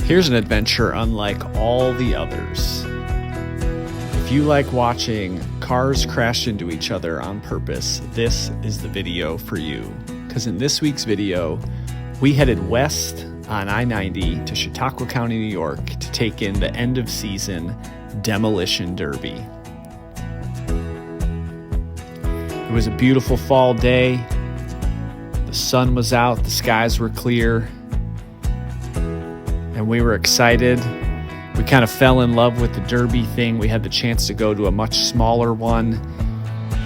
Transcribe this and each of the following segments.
Here's an adventure unlike all the others. If you like watching cars crash into each other on purpose, this is the video for you. Because in this week's video, we headed west on I-90 to Chautauqua County, New York to take in the end of season Demolition Derby. It was a beautiful fall day. The sun was out, the skies were clear, and we were excited. We kind of fell in love with the Derby thing. We had the chance to go to a much smaller one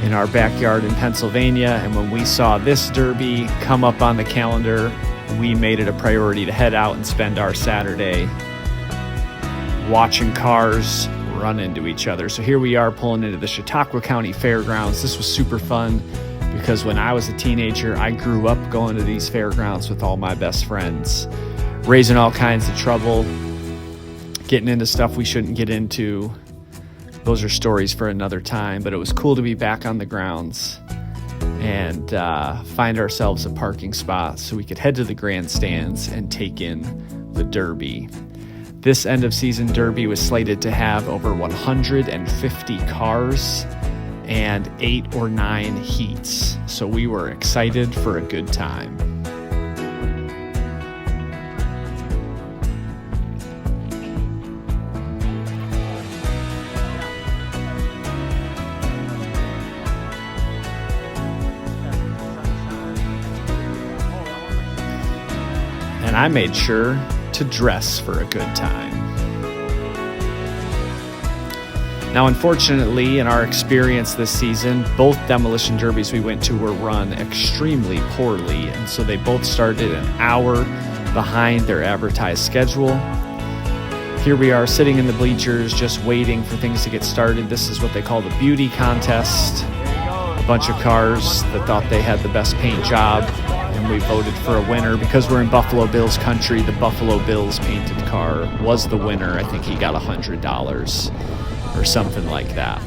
in our backyard in Pennsylvania, and when we saw this Derby come up on the calendar, we made it a priority to head out and spend our Saturday watching cars run into each other. So here we are pulling into the Chautauqua County Fairgrounds. This was super fun because when I was a teenager, I grew up going to these fairgrounds with all my best friends, raising all kinds of trouble, getting into stuff we shouldn't get into. Those are stories for another time, but it was cool to be back on the grounds and find ourselves a parking spot so we could head to the grandstands and take in the Derby. This end of season Derby was slated to have over 150 cars and 8 or 9 heats, so we were excited for a good time. And I made sure to dress for a good time. Now, unfortunately, in our experience this season, both demolition derbies we went to were run extremely poorly, and so they both started an hour behind their advertised schedule. Here we are sitting in the bleachers just waiting for things to get started. This is what they call the beauty contest. A bunch of cars that thought they had the best paint job, and we voted for a winner. Because we're in Buffalo Bills country, the Buffalo Bills painted car was the winner. I think he got $100 or something like that.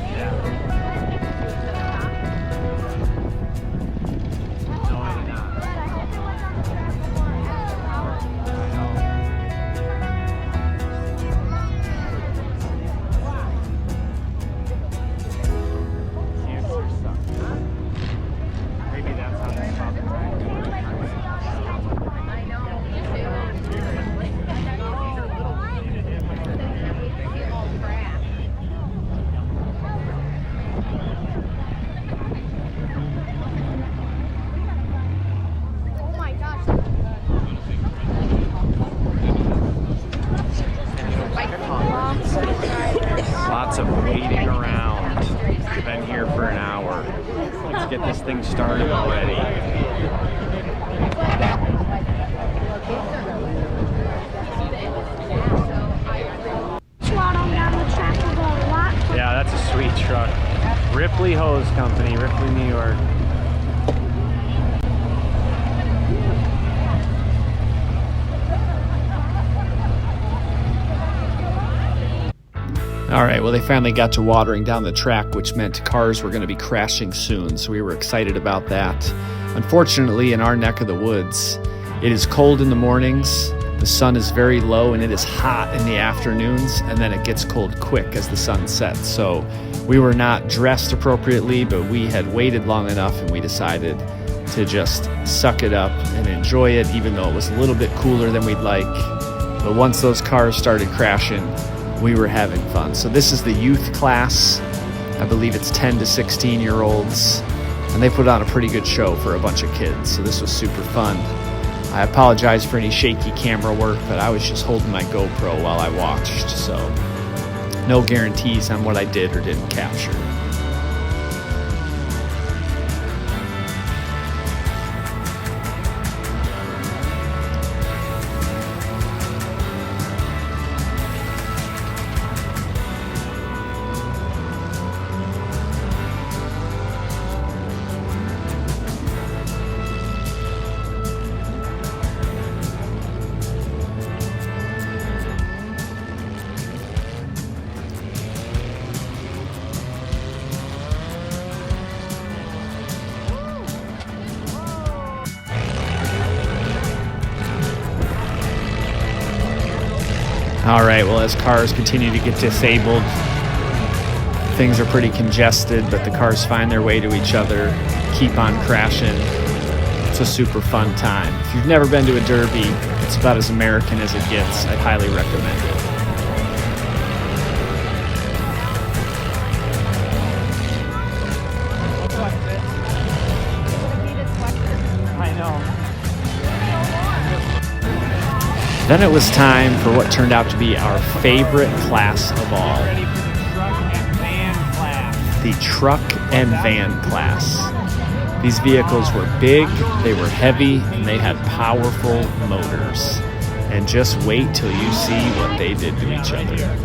Lots of waiting around. We've been here for an hour. Let's get this thing started already. Yeah, that's a sweet truck. Ripley Hose Company, Ripley, New York. All right, well, they finally got to watering down the track, which meant cars were going to be crashing soon, so we were excited about that. Unfortunately, in our neck of the woods, it is cold in the mornings, the sun is very low, and it is hot in the afternoons, and then it gets cold quick as the sun sets. So we were not dressed appropriately, but we had waited long enough, and we decided to just suck it up and enjoy it, even though it was a little bit cooler than we'd like. But once those cars started crashing, we were having fun. So this is the youth class. I believe it's 10 to 16-year-olds, and they put on a pretty good show for a bunch of kids. So this was super fun. I apologize for any shaky camera work, but I was just holding my GoPro while I watched, so no guarantees on what I did or didn't capture. All right, well, as cars continue to get disabled, things are pretty congested, but the cars find their way to each other, keep on crashing. It's a super fun time. If you've never been to a derby, it's about as American as it gets. I'd highly recommend it. Then it was time for what turned out to be our favorite class of all. The truck and van class. These vehicles were big, they were heavy, and they had powerful motors. And just wait till you see what they did to each other.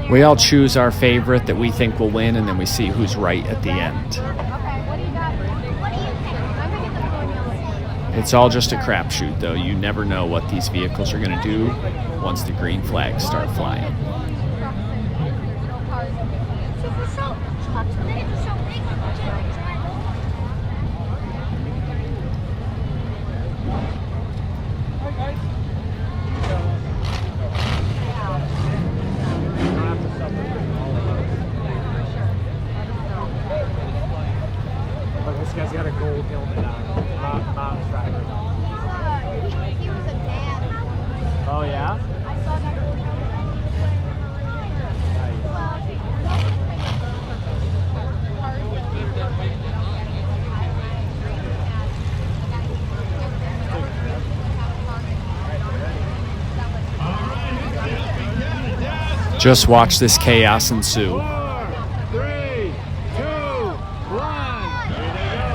We all choose our favorite that we think will win, and then we see who's right at the end. It's all just a crapshoot, though. You never know what these vehicles are going to do once the green flags start flying. This guy's got a gold helmet on. Mom's driver. He was a dad. Oh, yeah? I saw that gold helmet. Just watch this chaos ensue. 4, 3, 2, 1. Here they go.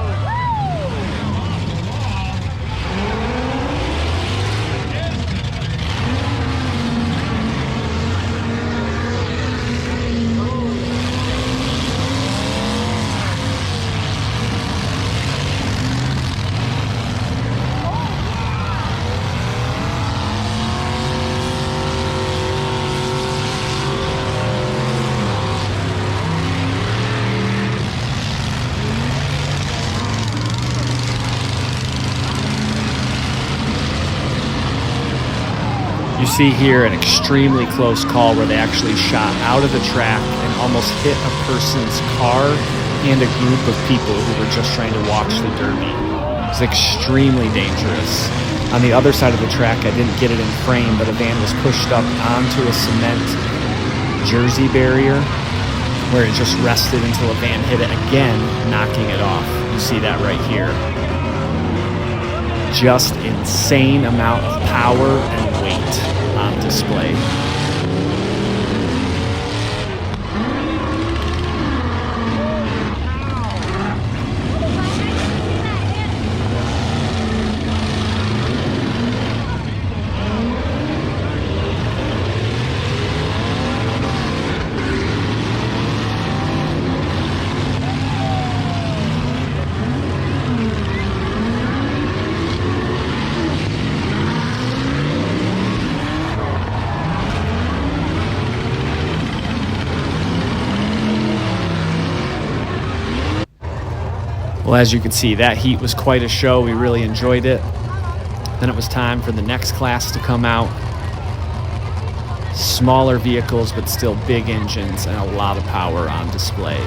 You see here an extremely close call where they actually shot out of the track and almost hit a person's car and a group of people who were just trying to watch the Derby. It was extremely dangerous. On the other side of the track, I didn't get it in frame, but a van was pushed up onto a cement jersey barrier where it just rested until a van hit it again, knocking it off. You see that right here. Just insane amount of power and weight on display. Well, as you can see, that heat was quite a show. We really enjoyed it. Then it was time for the next class to come out. Smaller vehicles, but still big engines and a lot of power on display.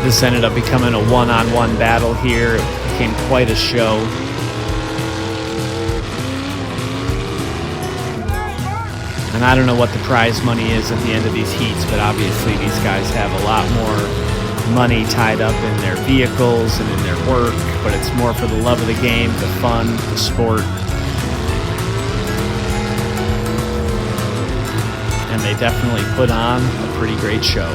This ended up becoming a one-on-one battle here. It became quite a show. And I don't know what the prize money is at the end of these heats, but obviously these guys have a lot more money tied up in their vehicles and in their work, but it's more for the love of the game, the fun, the sport. And they definitely put on a pretty great show.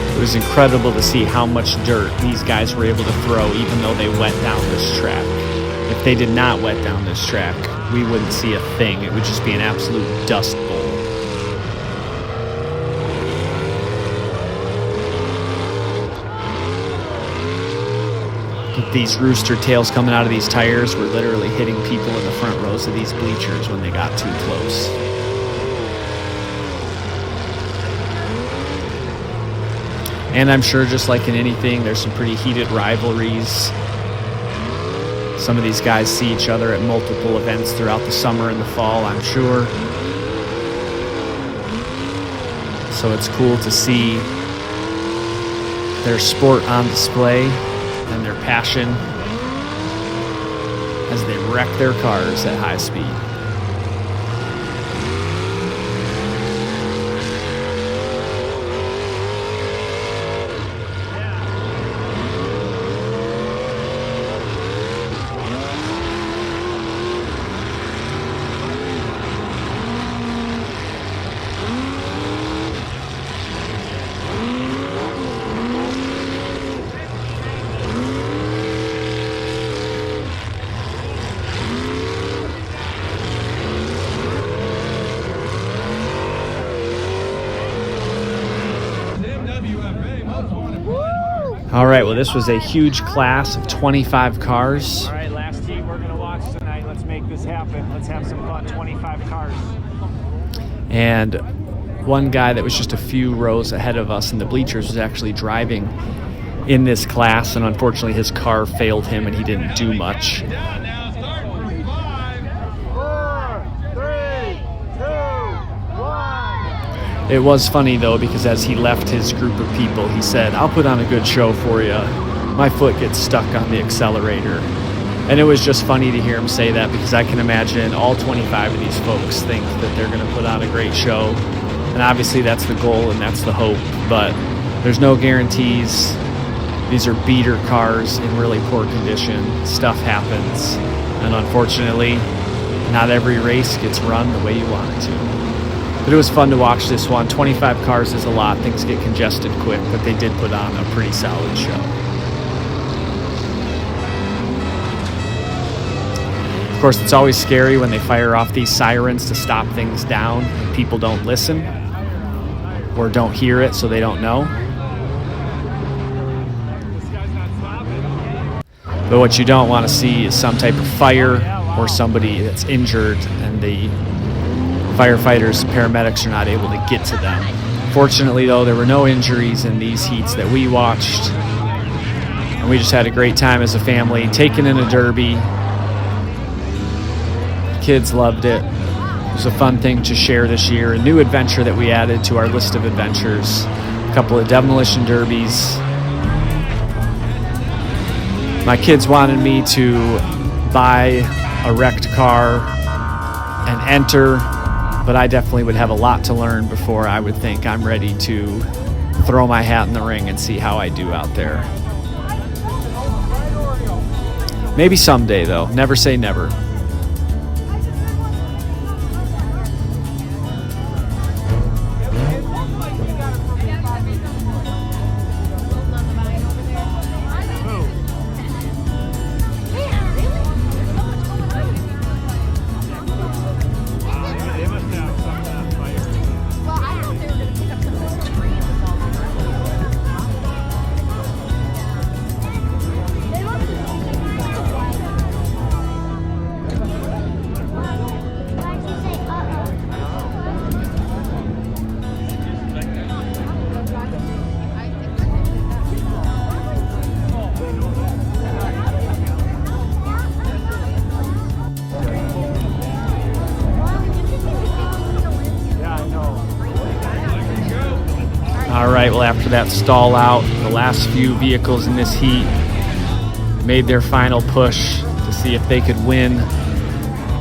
It was incredible to see how much dirt these guys were able to throw, even though they went down this track. If they did not wet down this track, we wouldn't see a thing. It would just be an absolute dust bowl. These rooster tails coming out of these tires were literally hitting people in the front rows of these bleachers when they got too close. And I'm sure, just like in anything, there's some pretty heated rivalries. Some of these guys see each other at multiple events throughout the summer and the fall, I'm sure. So it's cool to see their sport on display and their passion as they wreck their cars at high speed. All right, well, this was a huge class of 25 cars. All right, last heat we're going to watch tonight. Let's make this happen. Let's have some fun. 25 cars. And one guy that was just a few rows ahead of us in the bleachers was actually driving in this class, and unfortunately his car failed him and he didn't do much. Now start. 5, 4, 3, 2, 1. It was funny, though, because as he left his group of people, he said, "I'll put on a good show for you. My foot gets stuck on the accelerator." And it was just funny to hear him say that, because I can imagine all 25 of these folks think that they're going to put on a great show. And obviously that's the goal and that's the hope, but there's no guarantees. These are beater cars in really poor condition. Stuff happens. And unfortunately, not every race gets run the way you want it to. But it was fun to watch this one. 25 cars is a lot. Things get congested quick, but they did put on a pretty solid show. Of course, it's always scary when they fire off these sirens to stop things down and people don't listen or don't hear it, so they don't know. But what you don't want to see is some type of fire or somebody that's injured and the firefighters, paramedics are not able to get to them. Fortunately, though, there were no injuries in these heats that we watched. And we just had a great time as a family, taking in a derby. Kids loved it. It was a fun thing to share this year. A new adventure that we added to our list of adventures. A couple of demolition derbies. My kids wanted me to buy a wrecked car and enter, but I definitely would have a lot to learn before I would think I'm ready to throw my hat in the ring and see how I do out there. Maybe someday, though. Never say never. after that stall out. The last few vehicles in this heat made their final push to see if they could win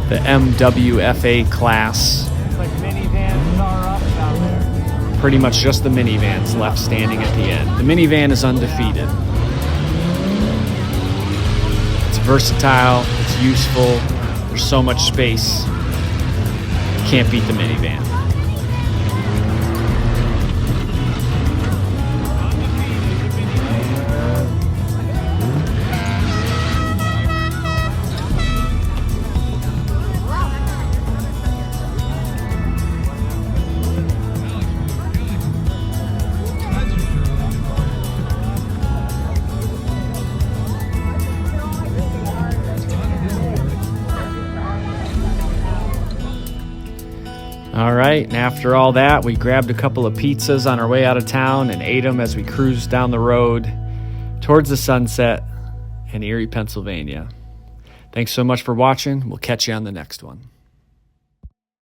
the MWFA class. It's like minivans are up down there. Pretty much just the minivans left standing at the end. The minivan is undefeated. It's versatile, it's useful, there's so much space. Can't beat the minivan. All right, and after all that, we grabbed a couple of pizzas on our way out of town and ate them as we cruised down the road towards the sunset in Erie, Pennsylvania. Thanks so much for watching. We'll catch you on the next one.